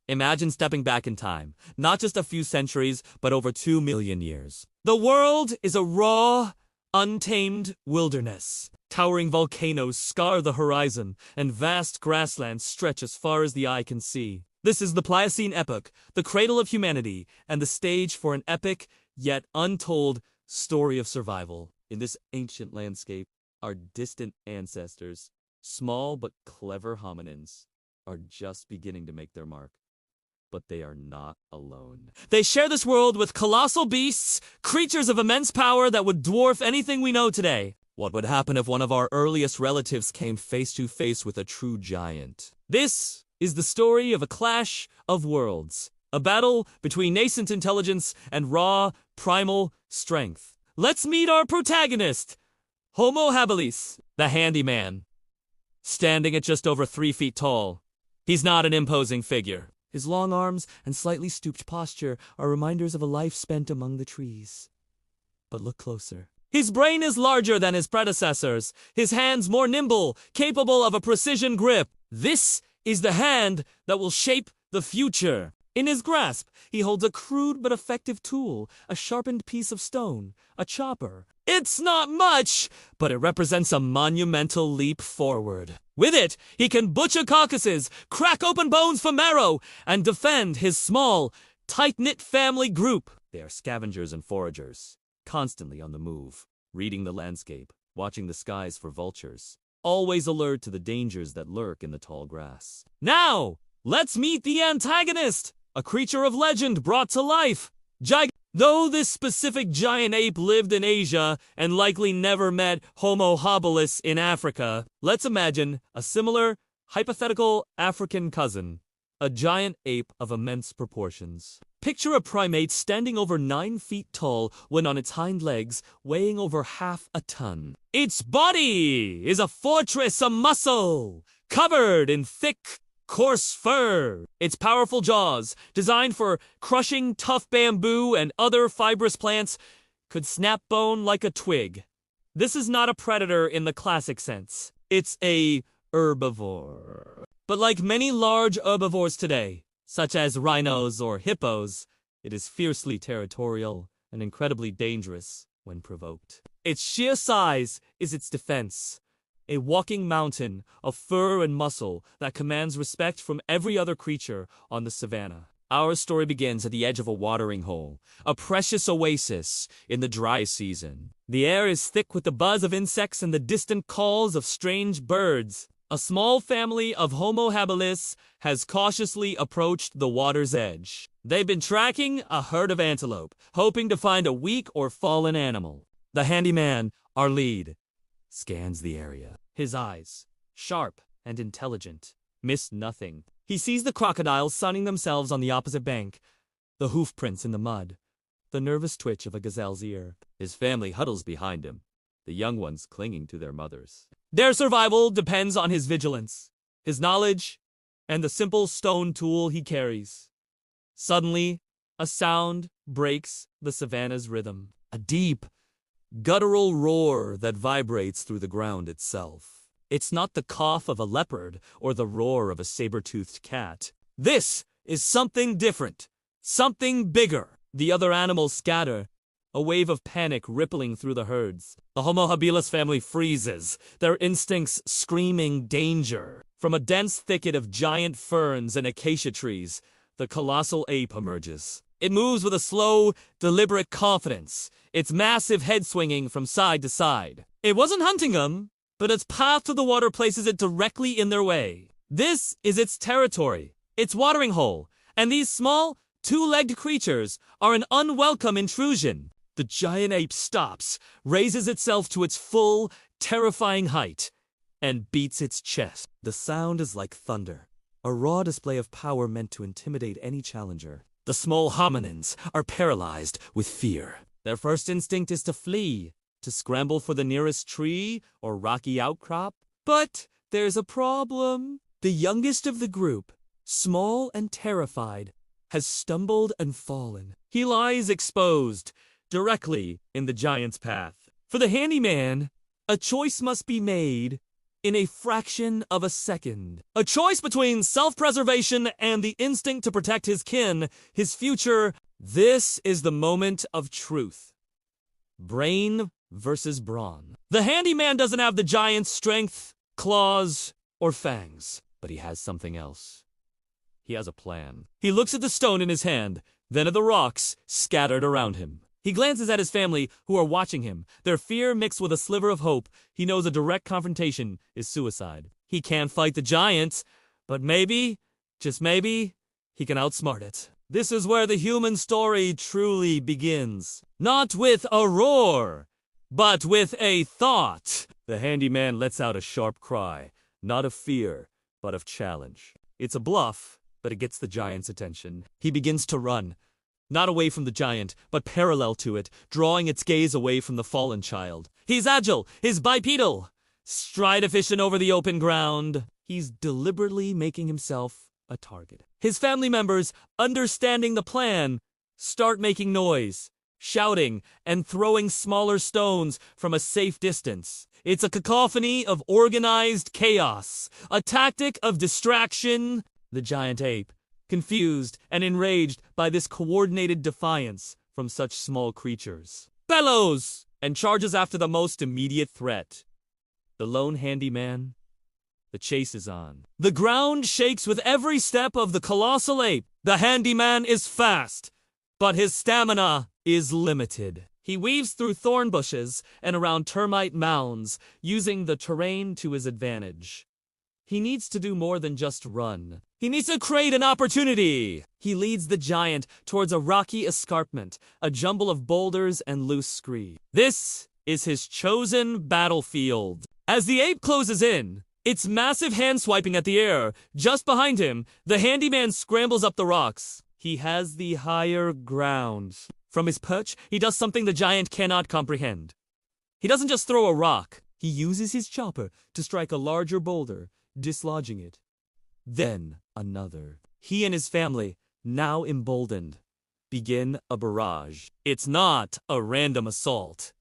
Imagine stepping back in time, not just a few centuries, but over 2 million years. The world is a raw, untamed wilderness. Towering volcanoes scar the horizon, and vast grasslands stretch as far as the eye can see. This is the Pliocene epoch, the cradle of humanity, and the stage for an epic, yet untold, story of survival. In this ancient landscape, our distant ancestors, small but clever hominins, are just beginning to make their mark. But they are not alone. They share this world with colossal beasts, creatures of immense power that would dwarf anything we know today. What would happen if one of our earliest relatives came face to face with a true giant? This is the story of a clash of worlds, a battle between nascent intelligence and raw, primal strength. Let's meet our protagonist, Homo habilis, the handyman. Standing at just over 3 feet tall, he's not an imposing figure. His long arms and slightly stooped posture are reminders of a life spent among the trees. But look closer. His brain is larger than his predecessors, his hands more nimble, capable of a precision grip. This is the hand that will shape the future. In his grasp, he holds a crude but effective tool, a sharpened piece of stone, a chopper. It's not much, but it represents a monumental leap forward. With it, he can butcher carcasses, crack open bones for marrow, and defend his small, tight-knit family group. They are scavengers and foragers, constantly on the move, reading the landscape, watching the skies for vultures, always alert to the dangers that lurk in the tall grass. Now, let's meet the antagonist, a creature of legend brought to life. Though this specific giant ape lived in Asia and likely never met Homo habilis in Africa, let's imagine a similar, hypothetical African cousin, a giant ape of immense proportions. Picture a primate standing over 9 feet tall when on its hind legs, weighing over half a ton. Its body is a fortress of muscle, covered in thick, coarse fur. Its powerful jaws, designed for crushing tough bamboo and other fibrous plants, could snap bone like a twig. This is not a predator in the classic sense. It's a herbivore. But like many large herbivores today, such as rhinos or hippos, it is fiercely territorial and incredibly dangerous when provoked. Its sheer size is its defense. A walking mountain of fur and muscle that commands respect from every other creature on the savannah. Our story begins at the edge of a watering hole, a precious oasis in the dry season. The air is thick with the buzz of insects and the distant calls of strange birds. A small family of Homo habilis has cautiously approached the water's edge. They've been tracking a herd of antelope, hoping to find a weak or fallen animal. The handyman, our lead, scans the area. His eyes, sharp and intelligent, miss nothing. He sees the crocodiles sunning themselves on the opposite bank, the hoof prints in the mud, the nervous twitch of a gazelle's ear. His family huddles behind him, the young ones clinging to their mothers. Their survival depends on his vigilance, his knowledge, and the simple stone tool he carries. Suddenly, a sound breaks the savannah's rhythm. A deep, guttural roar that vibrates through the ground itself. It's not the cough of a leopard or the roar of a saber-toothed cat. This is something different, something bigger. The other animals scatter, a wave of panic rippling through the herds. The Homo habilis family freezes, their instincts screaming danger. From a dense thicket of giant ferns and acacia trees, the colossal ape emerges. It moves with a slow, deliberate confidence, its massive head swinging from side to side. It wasn't hunting them, but its path to the water places it directly in their way. This is its territory, its watering hole, and these small, two-legged creatures are an unwelcome intrusion. The giant ape stops, raises itself to its full, terrifying height, and beats its chest. The sound is like thunder, a raw display of power meant to intimidate any challenger. The small hominins are paralyzed with fear. Their first instinct is to flee, to scramble for the nearest tree or rocky outcrop. But there's a problem. The youngest of the group, small and terrified, has stumbled and fallen. He lies exposed, directly in the giant's path. For the handyman, a choice must be made. in a fraction of a second. A choice between self-preservation and the instinct to protect his kin, his future. This is the moment of truth. Brain versus brawn. The handyman doesn't have the giant's strength, claws, or fangs, but he has something else. He has a plan. He looks at the stone in his hand, then at the rocks scattered around him. He glances at his family, who are watching him, their fear mixed with a sliver of hope. He knows a direct confrontation is suicide. He can't fight the giant, but maybe, just maybe, he can outsmart it. This is where the human story truly begins. Not with a roar, but with a thought. The handyman lets out a sharp cry, not of fear, but of challenge. It's a bluff, but it gets the giant's attention. He begins to run. Not away from the giant, but parallel to it, drawing its gaze away from the fallen child. He's agile, he's bipedal, stride efficient over the open ground. He's deliberately making himself a target. His family members, understanding the plan, start making noise, shouting, and throwing smaller stones from a safe distance. It's a cacophony of organized chaos, a tactic of distraction. The giant ape, confused and enraged by this coordinated defiance from such small creatures, bellows and charges after the most immediate threat. The lone handyman. The chase is on. The ground shakes with every step of the colossal ape. The handyman is fast, but his stamina is limited. He weaves through thorn bushes and around termite mounds, using the terrain to his advantage. He needs to do more than just run. He needs to create an opportunity. He leads the giant towards a rocky escarpment, a jumble of boulders and loose scree. This is his chosen battlefield. As the ape closes in, its massive hand swiping at the air, just behind him, the handyman scrambles up the rocks. He has the higher ground. From his perch, he does something the giant cannot comprehend. He doesn't just throw a rock. He uses his chopper to strike a larger boulder, dislodging it. Then another. He and his family, now emboldened, begin a barrage. It's not a random assault.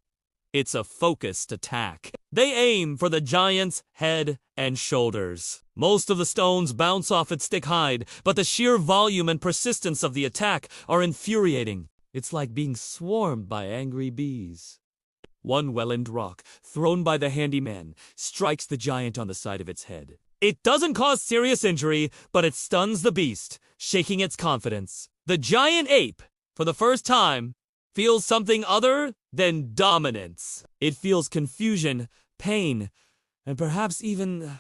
It's a focused attack. They aim for the giant's head and shoulders. Most of the stones bounce off its thick hide, but the sheer volume and persistence of the attack are infuriating. It's like being swarmed by angry bees. One well-aimed rock, thrown by the handyman, strikes the giant on the side of its head. It doesn't cause serious injury, but it stuns the beast, shaking its confidence. The giant ape, for the first time, feels something other than dominance. It feels confusion, pain, and perhaps even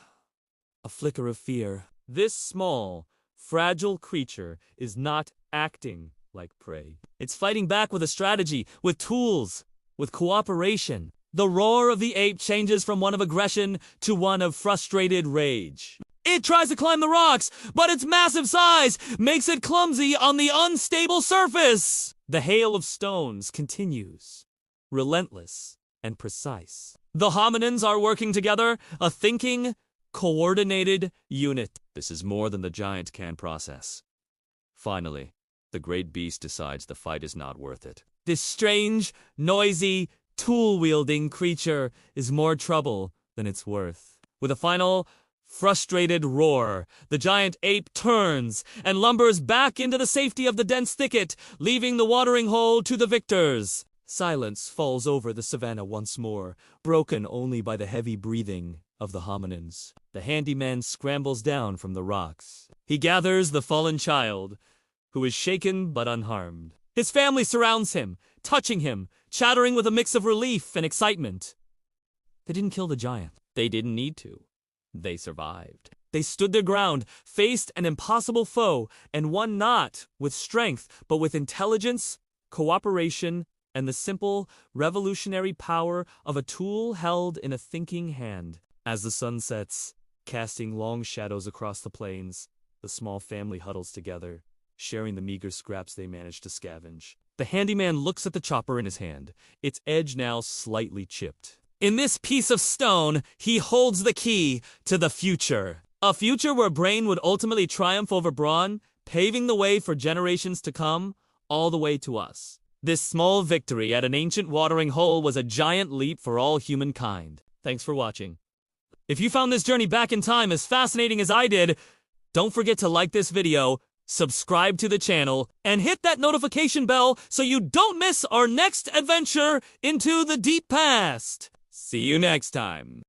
a flicker of fear. This small, fragile creature is not acting like prey. It's fighting back with a strategy, with tools, with cooperation. The roar of the ape changes from one of aggression to one of frustrated rage. It tries to climb the rocks, but its massive size makes it clumsy on the unstable surface. The hail of stones continues, relentless and precise. The hominins are working together, a thinking, coordinated unit. This is more than the giant can process. Finally, the great beast decides the fight is not worth it. This strange, noisy, tool-wielding creature is more trouble than it's worth. With a final, frustrated roar, the giant ape turns and lumbers back into the safety of the dense thicket, leaving the watering hole to the victors. Silence falls over the savannah once more, broken only by the heavy breathing of the hominins. The handyman scrambles down from the rocks. He gathers the fallen child, who is shaken but unharmed. His family surrounds him, touching him, chattering with a mix of relief and excitement. They didn't kill the giant. They didn't need to. They survived. They stood their ground, faced an impossible foe, and won not with strength, but with intelligence, cooperation, and the simple, revolutionary power of a tool held in a thinking hand. As the sun sets, casting long shadows across the plains, the small family huddles together, sharing the meager scraps they managed to scavenge. The handyman looks at the chopper in his hand, its edge now slightly chipped. In this piece of stone, he holds the key to the future. A future where brain would ultimately triumph over brawn, paving the way for generations to come, all the way to us. This small victory at an ancient watering hole was a giant leap for all humankind. Thanks for watching. If you found this journey back in time as fascinating as I did, don't forget to like this video, subscribe to the channel, and hit that notification bell so you don't miss our next adventure into the deep past. See you next time.